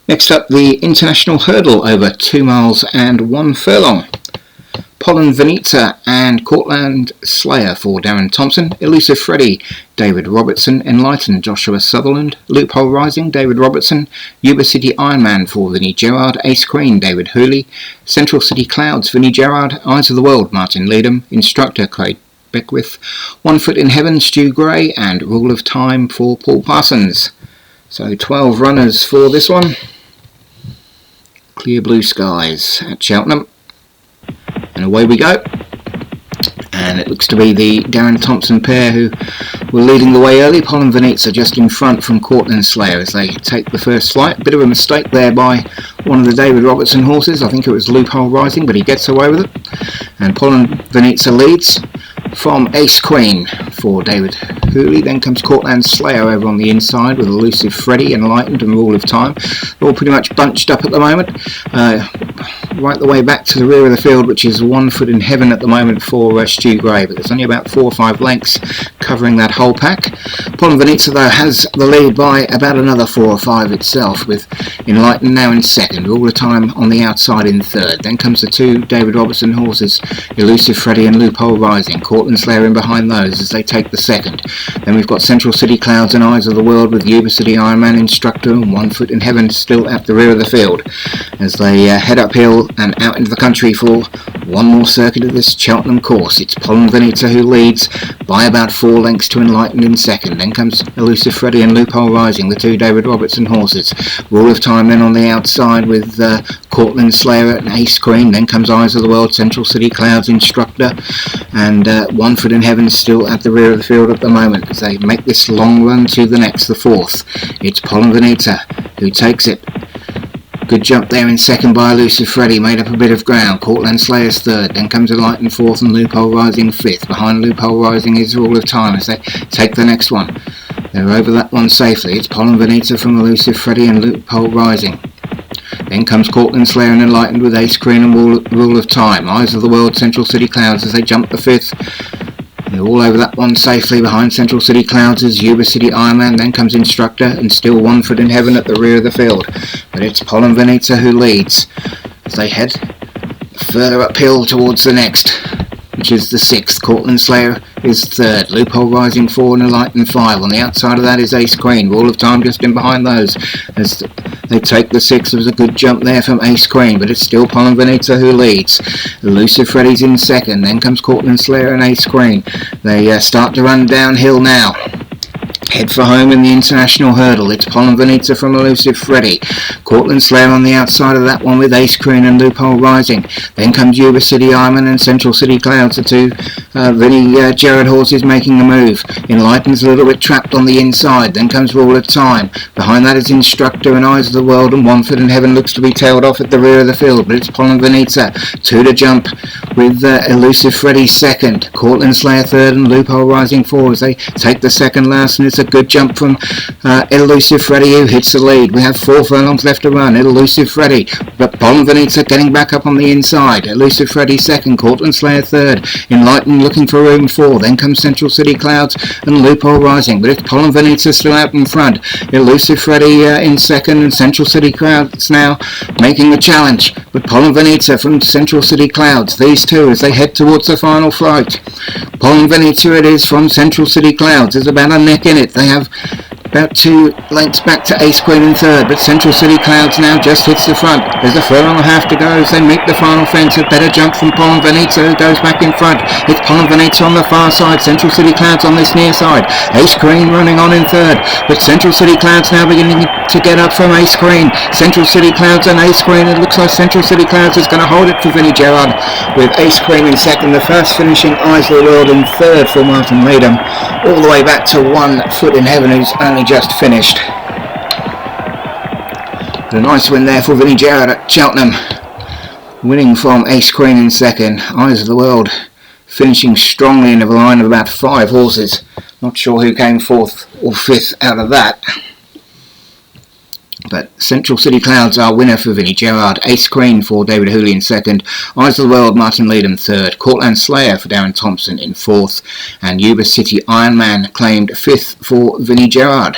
Next up, the International Hurdle over 2 miles and 1 furlong. Pollen Venita and Cortland Slayer for Darren Thompson, Elusive Freddy, David Robertson, Enlightened, Joshua Sutherland, Loophole Rising, David Robertson, Yuba City Ironman for Vinnie Gerard, Ace Queen, David Hooley, Central City Clouds, Vinnie Gerard, Eyes of the World, Martin Leadham, Instructor, Craig Beckwith, One Foot in Heaven, Stu Gray, and Rule of Time for Paul Parsons. So 12 runners for this one. Clear blue skies at Cheltenham. And away we go. And it looks to be the Darren Thompson pair who were leading the way early. Pollen Venita just in front from Cortland Slayer as they take the first flight. Bit of a mistake there by one of the David Robertson horses. I think it was Loophole Rising, but he gets away with it. And Pollen Venita leads from Ace Queen for David Hooley. Then comes Cortland Slayer over on the inside with Elusive Freddy, Enlightened, and Rule of Time. They're all pretty much bunched up at the moment. Right the way back to the rear of the field, which is One Foot in Heaven at the moment for Stu Gray, but there's only about 4 or 5 lengths covering that whole pack. Pollen Venita though has the lead by about another 4 or 5 itself, with Enlightened now in second, Rule of Time on the outside in third. Then comes the 2 David Robertson horses, Elusive Freddy and Loophole Rising. Cortland Slayer in behind those as they take the second. Then we've got Central City Clouds and Eyes of the World with Yuba City Ironman, Instructor, and One Foot in Heaven still at the rear of the field as they head uphill and out into the country for one more circuit of this Cheltenham course. It's Pollen Venita who leads by about 4 lengths to Enlightened in second. Then comes Elusive Freddy and Loophole Rising, the 2 David Robertson horses. Rule of Time then on the outside with Cortland Slayer and Ace Queen. Then comes Eyes of the World, Central City Clouds, Instructor, and One Foot in Heaven still at the rear of the field at the moment as they make this long run to the next, the 4th. It's Pollen Venita who takes it. Good jump there in second by Elusive Freddy, made up a bit of ground. Cortland Slayer's third, then comes Enlightened fourth and Loophole Rising fifth. Behind Loophole Rising is Rule of Time as they take the next one. They're over that one safely. It's Pollen Venita from Elusive Freddy and Loophole Rising. Then comes Cortland Slayer and Enlightened with Ace Queen and Rule of Time. Eyes of the World, Central City Clouds as they jump the 5th. They're all over that one safely. Behind Central City Clouds is Yuba City Ironman. Then comes Instructor and still One Foot in Heaven at the rear of the field. But it's Pollen Venita who leads as they head further uphill towards the next, which is the 6th. Cortland Slayer is third. Loophole Rising 4 and Enlightened 5. On the outside of that is Ace Queen. Rule of Time just in behind those as they take the 6th. There was a good jump there from Ace Queen, but it's still Pollen Venita who leads. Elusive Freddy's in second. Then comes Cortland Slayer and Ace Queen. They start to run downhill now. Head for home in the International Hurdle. It's Pollen Venita from Elusive Freddy. Cortland Slayer on the outside of that one with Ace Queen and Loophole Rising. Then comes Yuba City Ironman and Central City Clouds, the 2 Vinnie Gerard horses making the move. Enlightened's a little bit trapped on the inside. Then comes Rule of Time. Behind that is Instructor and Eyes of the World, and One Foot in Heaven looks to be tailed off at the rear of the field, but it's Pollen Venita. 2 to jump with Elusive Freddy second. Cortland Slayer third and Loophole Rising 4 as they take the second last, and it's a good jump from Elusive Freddy who hits the lead. We have 4 furlongs left to run. Elusive Freddy, but Pollen Venita getting back up on the inside. Elusive Freddy second, Cortland Slayer third, Enlightened looking for room 4. Then comes Central City Clouds and Loophole Rising, but it's Pollen Venita still out in front. Elusive Freddy in second, and Central City Clouds now making the challenge. But Pollen Venita from Central City Clouds, these 2 as they head towards the final flight. Pollen Venita it is from Central City Clouds. There's about a neck in it. They have about 2 lengths back to Ace Queen in third, but Central City Clouds now just hits the front. There's a furlong and a half to go as they meet the final fence. A better jump from Pollen Venita who goes back in front. It's Pollen Venita on the far side, Central City Clouds on this near side. Ace Queen running on in third, but Central City Clouds now beginning to get up from Ace Queen. Central City Clouds and Ace Queen. It looks like Central City Clouds is going to hold it for Vinnie Gerard with Ace Queen in second. The first finishing Eyes of the World in third for Martin Leadham, all the way back to One Foot in Heaven who's only just finished. But a nice win there for Vinnie Gerard at Cheltenham, winning from Ace Queen in second. Eyes of the World finishing strongly in a line of about 5 horses. Not sure who came 4th or 5th out of that. But Central City Clouds are winner for Vinnie Gerard. Ace Queen for David Hooley in second. Eyes of the World, Martin Leadham third. Cortland Slayer for Darren Thompson in 4th. And Yuba City Ironman claimed 5th for Vinnie Gerard.